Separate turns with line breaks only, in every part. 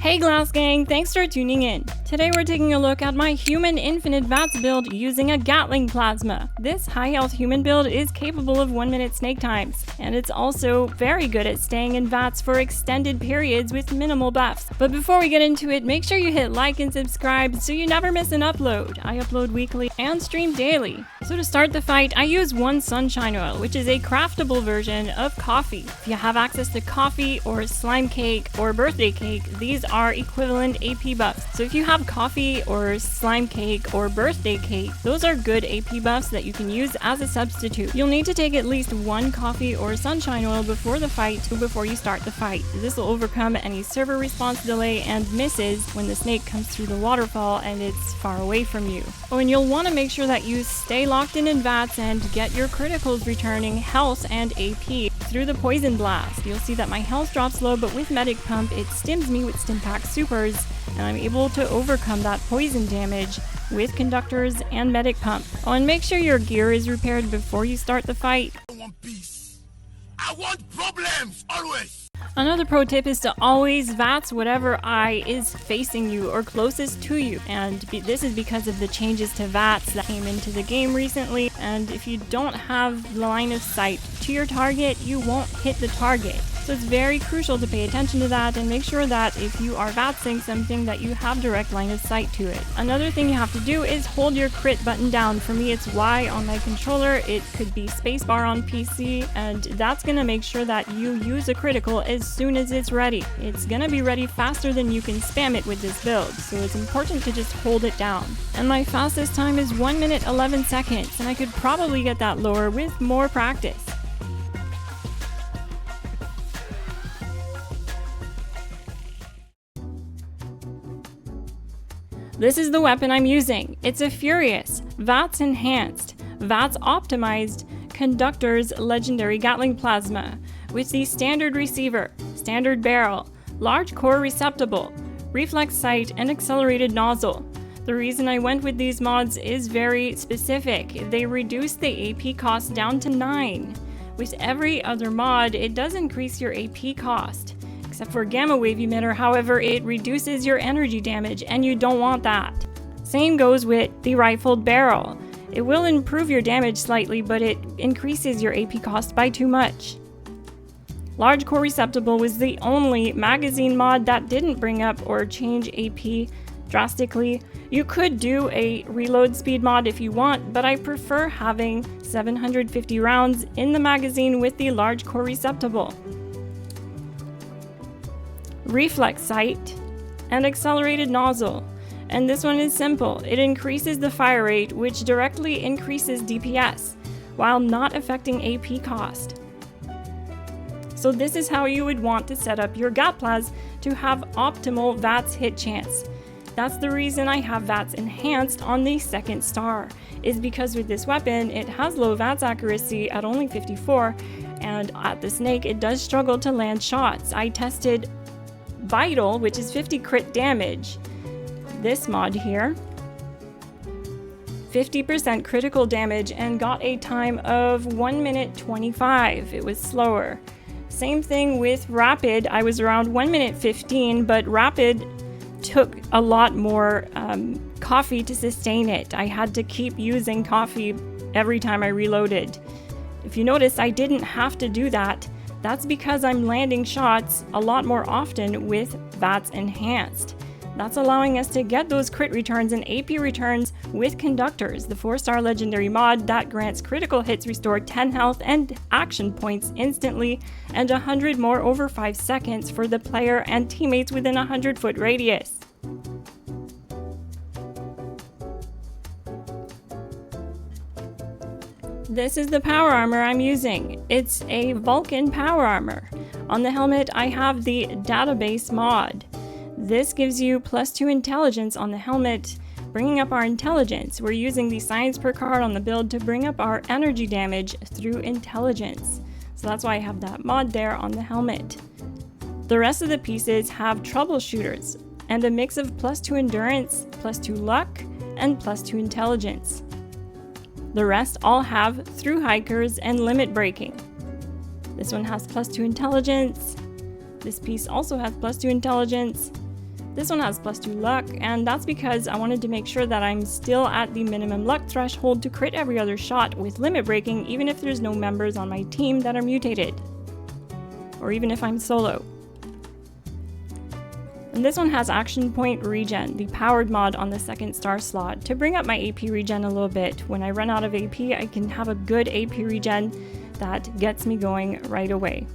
Hey Glass Gang, thanks for tuning in. Today we're taking a look at my human infinite VATS build using a Gatling plasma. This high health human build is capable of 1 minute snake times, and it's also very good at staying in VATS for extended periods with minimal buffs. But before we get into it, make sure you hit like and subscribe so you never miss an upload. I upload weekly and stream daily. So to start the fight, I use one sunshine oil, which is a craftable version of coffee. If you have access to coffee or slime cake or birthday cake, these are equivalent AP buffs. So if you have coffee or slime cake or birthday cake, those are good AP buffs that you can use as a substitute. You'll need to take at least one coffee or sunshine oil before you start the fight. This will overcome any server response delay and misses when the snake comes through the waterfall and it's far away from you. Oh, and you'll want to make sure that you stay locked in VATS and get your criticals returning health and AP through the poison blast. You'll see that my health drops low, but with medic pump it stims me with stim pack supers, and I'm able to overcome that poison damage with conductors and medic pump. Oh, and make sure your gear is repaired before you start the fight.
I want peace. I want problems always.
Another pro tip is to always VATS whatever eye is facing you or closest to you, and this is because of the changes to VATS that came into the game recently, and if you don't have line of sight to your target, you won't hit the target. So it's very crucial to pay attention to that and make sure that if you are VATSing something that you have direct line of sight to it. Another thing you have to do is hold your crit button down. For me it's Y on my controller, it could be spacebar on PC, and that's gonna make sure that you use a critical as soon as it's ready. It's gonna be ready faster than you can spam it with this build, so it's important to just hold it down. And my fastest time is 1 minute 11 seconds, and I could probably get that lower with more practice. This is the weapon I'm using. It's a Furious, VATS enhanced, VATS optimized, Conductor's legendary Gatling plasma with the standard receiver, standard barrel, large core receptacle, reflex sight, and accelerated nozzle. The reason I went with these mods is very specific. They reduce the AP cost down to 9. With every other mod, it does increase your AP cost. Except for gamma wave emitter, however, it reduces your energy damage, and you don't want that. Same goes with the rifled barrel. It will improve your damage slightly, but it increases your AP cost by too much. Large core receptacle was the only magazine mod that didn't bring up or change AP drastically. You could do a reload speed mod if you want, but I prefer having 750 rounds in the magazine with the large core receptacle. Reflex sight, and accelerated nozzle. And this one is simple. It increases the fire rate, which directly increases DPS, while not affecting AP cost. So this is how you would want to set up your Gatplas to have optimal VATS hit chance. That's the reason I have VATS enhanced on the second star, is because with this weapon, it has low VATS accuracy at only 54, and at the snake, it does struggle to land shots. I tested Vital, which is 50 crit damage. This mod here, 50% critical damage, and got a time of 1 minute 25. It was slower. Same thing with Rapid. I was around 1 minute 15, but Rapid took a lot more coffee to sustain it. I had to keep using coffee every time I reloaded. If you notice, I didn't have to do that. That's because I'm landing shots a lot more often with VATS enhanced. That's allowing us to get those crit returns and AP returns with Conductors, the 4-star legendary mod that grants critical hits restore 10 health and action points instantly, and 100 more over 5 seconds for the player and teammates within a 100-foot radius. This is the power armor I'm using. It's a Vulcan power armor. On the helmet, I have the database mod. This gives you +2 intelligence on the helmet, bringing up our intelligence. We're using the science per card on the build to bring up our energy damage through intelligence. So that's why I have that mod there on the helmet. The rest of the pieces have troubleshooters and a mix of +2 endurance, +2 luck, and +2 intelligence. The rest all have through hikers and limit breaking. This one has +2 intelligence. This piece also has +2 intelligence. This one has +2 luck, and that's because I wanted to make sure that I'm still at the minimum luck threshold to crit every other shot with limit breaking, even if there's no members on my team that are mutated. Or even if I'm solo. And this one has action point regen, the powered mod on the 2nd star slot, to bring up my AP regen a little bit. When I run out of AP, I can have a good AP regen that gets me going right away.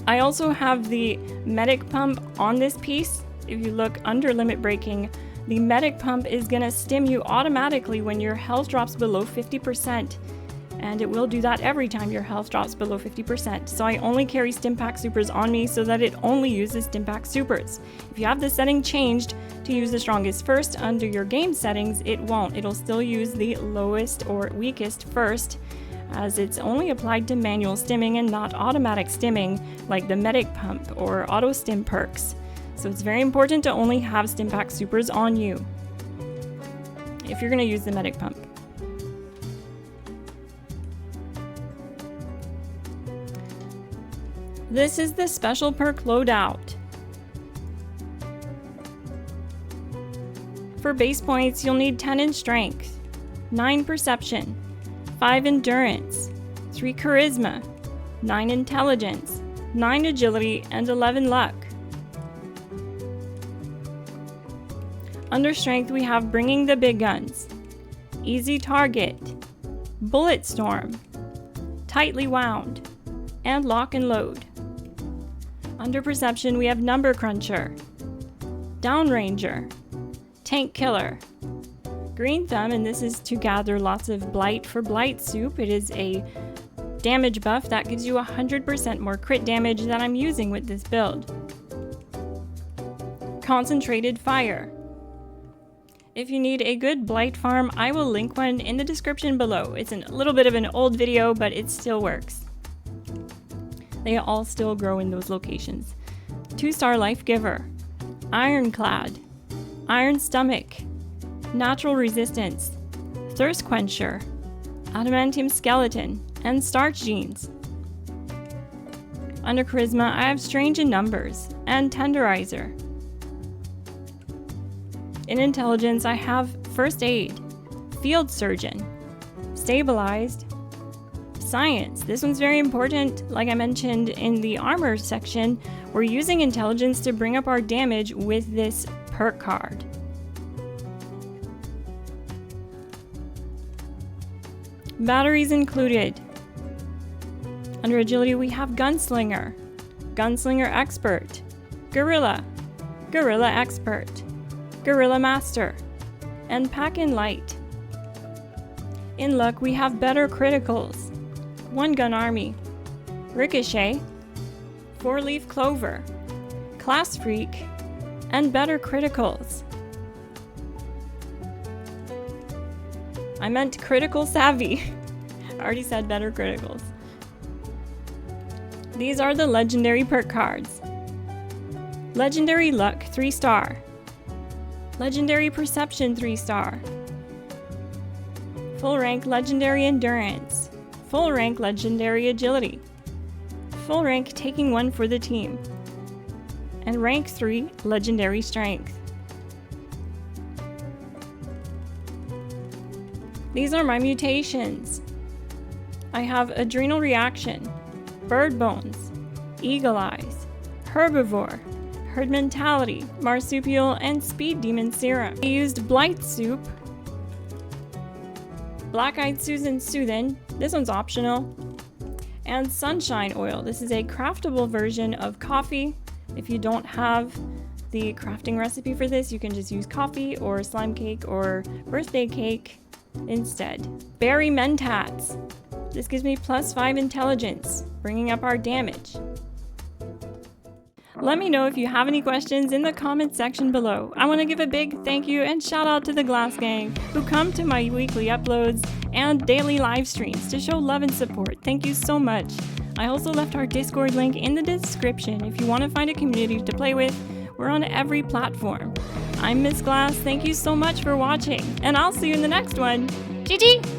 I also have the medic pump on this piece. If you look under limit breaking, the medic pump is gonna stim you automatically when your health drops below 50%. And it will do that every time your health drops below 50%. So I only carry Stimpack Supers on me so that it only uses Stimpack Supers. If you have the setting changed to use the strongest first under your game settings, it won't. It'll still use the lowest or weakest first, as it's only applied to manual stimming and not automatic stimming like the medic pump or auto stim perks. So it's very important to only have Stimpack Supers on you if you're gonna use the medic pump. This is the special perk loadout. For base points, you'll need 10 in strength, 9 perception, 5 endurance, 3 charisma, 9 intelligence, 9 agility, and 11 luck. Under strength, we have bringing the big guns, easy target, bullet storm, tightly wound, and lock and load. Under perception, we have number cruncher, downranger, tank killer, green thumb, and this is to gather lots of blight for blight soup. It is a damage buff that gives you 100% more crit damage that I'm using with this build. Concentrated fire. If you need a good blight farm, I will link one in the description below. It's a little bit of an old video, but it still works. They all still grow in those locations. 2-star life giver, ironclad, iron stomach, natural resistance, thirst quencher, adamantium skeleton, and starch genes. Under charisma, I have strange in numbers and tenderizer. In intelligence, I have first aid, field surgeon, stabilized, science. This one's very important. Like I mentioned in the armor section, we're using intelligence to bring up our damage with this perk card. Batteries included. Under agility, we have gunslinger, gunslinger expert, guerrilla, guerrilla expert, guerrilla master, and pack-in light. In luck, we have better criticals, one gun army, ricochet, 4-leaf clover, class freak, and better criticals. I meant critical savvy. I already said better criticals. These are the legendary perk cards. Legendary luck 3-star. Legendary perception 3-star. Full rank legendary endurance. Full rank legendary agility. Full rank taking 1 for the team. And rank 3 legendary strength. These are my mutations. I have adrenal reaction, bird bones, eagle eyes, herbivore, herd mentality, marsupial, and speed demon serum. I used blight soup, black-eyed Susan Soothin', this one's optional, and sunshine oil. This is a craftable version of coffee. If you don't have the crafting recipe for this, you can just use coffee or slime cake or birthday cake instead. Berry mentats. This gives me +5 intelligence, bringing up our damage. Let me know if you have any questions in the comment section below. I want to give a big thank you and shout out to the Glass Gang, who come to my weekly uploads and daily live streams to show love and support. Thank you so much. I also left our Discord link in the description if you want to find a community to play with. We're on every platform. I'm Miss Glass, thank you so much for watching, and I'll see you in the next one. GG!